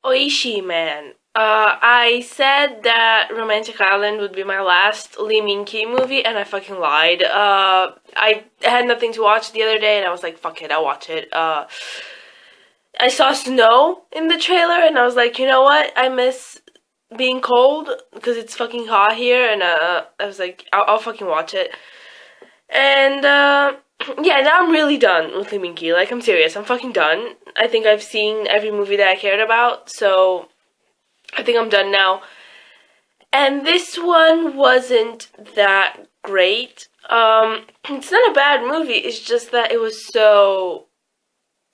Oishii Man. I said that Romantic Island would be my last Lee Min-ki movie, and I fucking lied. I had nothing to watch the other day, and I was like, fuck it, I'll watch it. I saw snow in the trailer, and I was like, you know what? I miss being cold, because it's fucking hot here, and I was like, I'll fucking watch it. And, yeah, now I'm really done with Lee Min-ki. Like, I'm serious. I'm fucking done. I think I've seen every movie that I cared about, so I think I'm done now. And this one wasn't that great. It's not a bad movie. It's just that it was so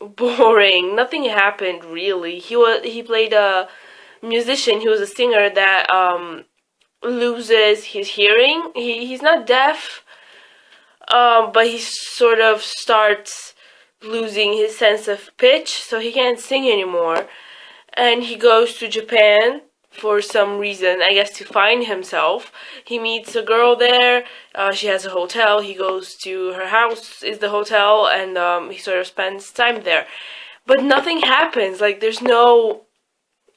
boring. Nothing happened really. He played a musician. He was a singer that loses his hearing. He's not deaf. But he sort of starts losing his sense of pitch, so he can't sing anymore. And he goes to Japan for some reason, I guess to find himself. He meets a girl there, she has a hotel, he goes to her house, is the hotel, and he sort of spends time there. But nothing happens, like there's no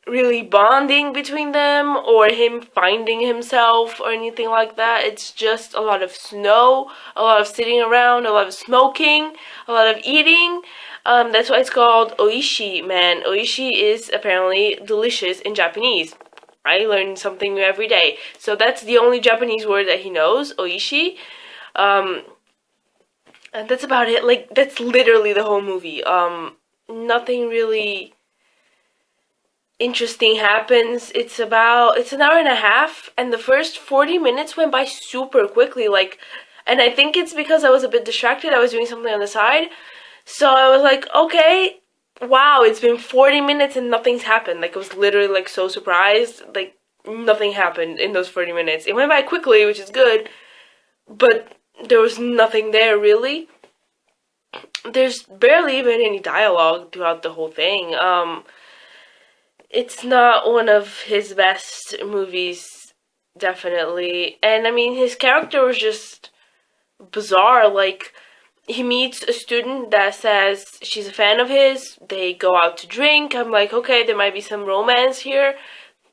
really bonding between them or him finding himself or anything like that. It's just a lot of snow, a lot of sitting around, a lot of smoking, a lot of eating. That's why it's called Oishii Man. Oishi is apparently delicious in Japanese. I learn something new every day. So that's the only Japanese word that he knows, Oishi. And that's about it. Like, that's literally the whole movie. Nothing really interesting happens. It's an hour and a half, and the first 40 minutes went by super quickly, like, and I think it's because I was a bit distracted. I was doing something on the side, so I was like, okay, wow, it's been 40 minutes and nothing's happened. Like, I was literally, like, so surprised. Like, nothing happened in those 40 minutes. It went by quickly, which is good, but there was nothing there, really. There's barely even any dialogue throughout the whole thing. It's not one of his best movies, definitely. And I mean, his character was just bizarre. Like, he meets a student that says she's a fan of his. They go out to drink. I'm like, okay, there might be some romance here.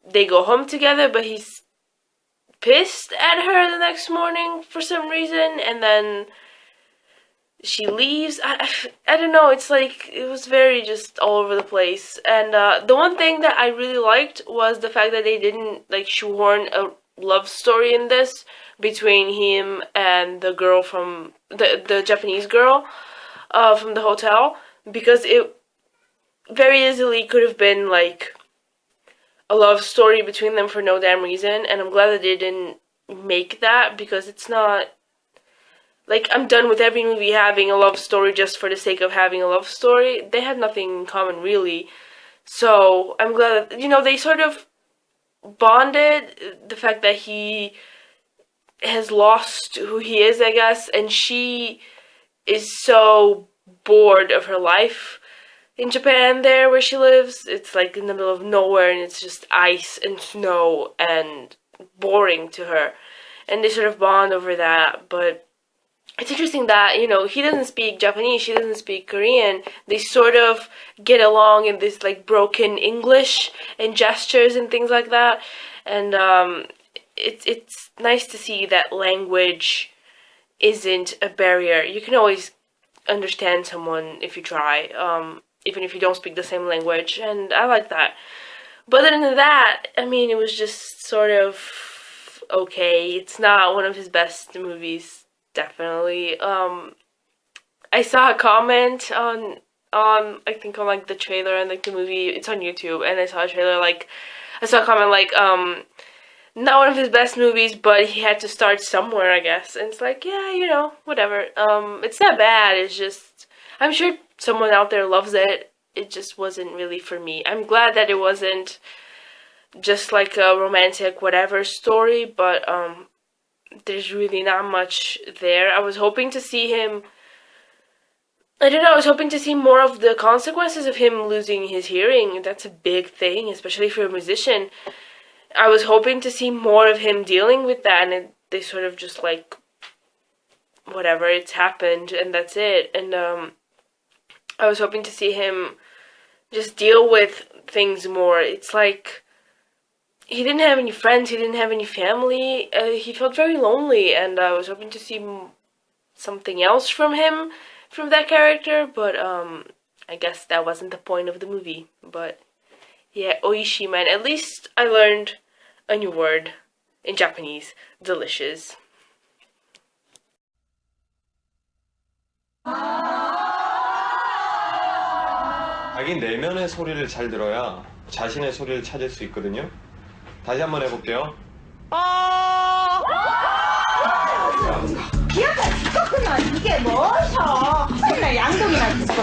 They go home together, but he's pissed at her the next morning for some reason. And then she leaves. I don't know, it's like, it was very just all over the place. And the one thing that I really liked was the fact that they didn't, like, shoehorn a love story in this between him and the girl from, the Japanese girl from the hotel, because it very easily could have been, like, a love story between them for no damn reason, and I'm glad that they didn't make that, because it's not, like, I'm done with every movie having a love story just for the sake of having a love story. They had nothing in common, really. So, I'm glad that, you know, they sort of bonded. The fact that he has lost who he is, I guess, and she is so bored of her life in Japan there where she lives. It's like in the middle of nowhere, and it's just ice and snow and boring to her. And they sort of bond over that, but it's interesting that, you know, he doesn't speak Japanese, she doesn't speak Korean. They sort of get along in this, like, broken English and gestures and things like that. And it's nice to see that language isn't a barrier. You can always understand someone if you try, even if you don't speak the same language, and I like that. But other than that, I mean, it was just sort of okay. It's not one of his best movies. Definitely. I saw a comment on I think on, like, the trailer and, like, the movie. It's on YouTube, and I saw a comment like, not one of his best movies, but he had to start somewhere, I guess. And it's like, yeah, you know, whatever. It's not bad. It's just, I'm sure someone out there loves it. It just wasn't really for me. I'm glad that it wasn't just like a romantic whatever story, but there's really not much there. I was hoping to see him, I don't know, I was hoping to see more of the consequences of him losing his hearing. That's a big thing, especially for a musician. I was hoping to see more of him dealing with that, and they sort of just, like, whatever, it's happened, and that's it. And I was hoping to see him just deal with things more. It's like he didn't have any friends, he didn't have any family. He felt very lonely, and I was hoping to see something else from him, from that character, but I guess that wasn't the point of the movie. But yeah, Oishii Man. At least I learned a new word in Japanese. Delicious. 자기 내면의 소리를 잘 들어야 자신의 소리를 찾을 수 있거든요. 다시 한번 해볼게요. 기아가 죽었구나. 이게 뭐셔? 맨날 양동이나 듣고.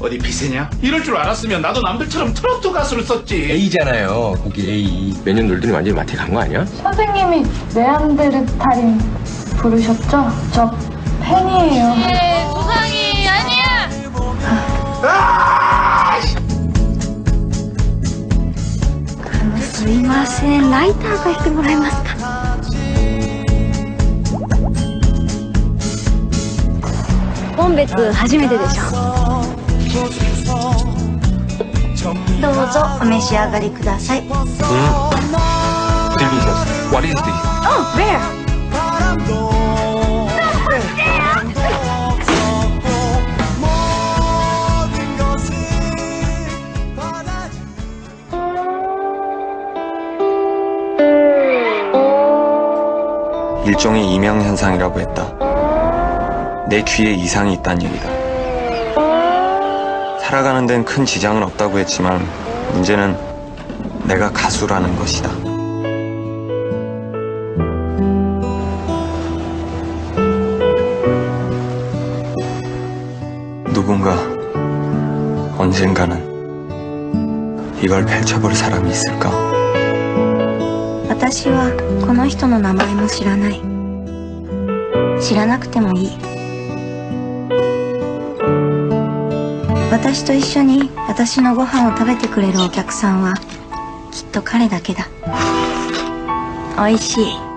어디 비세냐? 이럴 줄 알았으면 나도 남들처럼 트로트 가수를 썼지. A잖아요. 거기 A. 매년 놀더니 완전히 마트에 간 거 아니야? 선생님이 네안데르탈인 부르셨죠? 저 팬이에요. 조상이 아니야! 아! すいません、ライター貸してもらえますか？本別初めてでしょ。どうぞお召し上がりください。Delicious. What is this? Oh, where? 일종의 이명현상이라고 했다. 내 귀에 이상이 있다는 얘기다. 살아가는 데는 큰 지장은 없다고 했지만 문제는 내가 가수라는 것이다. 누군가 언젠가는 이걸 펼쳐볼 사람이 있을까? 私はこの人の名前も知らない。知らなくてもいい。私と一緒に私のご飯を食べてくれるお客さんはきっと彼だけだ。おいしい。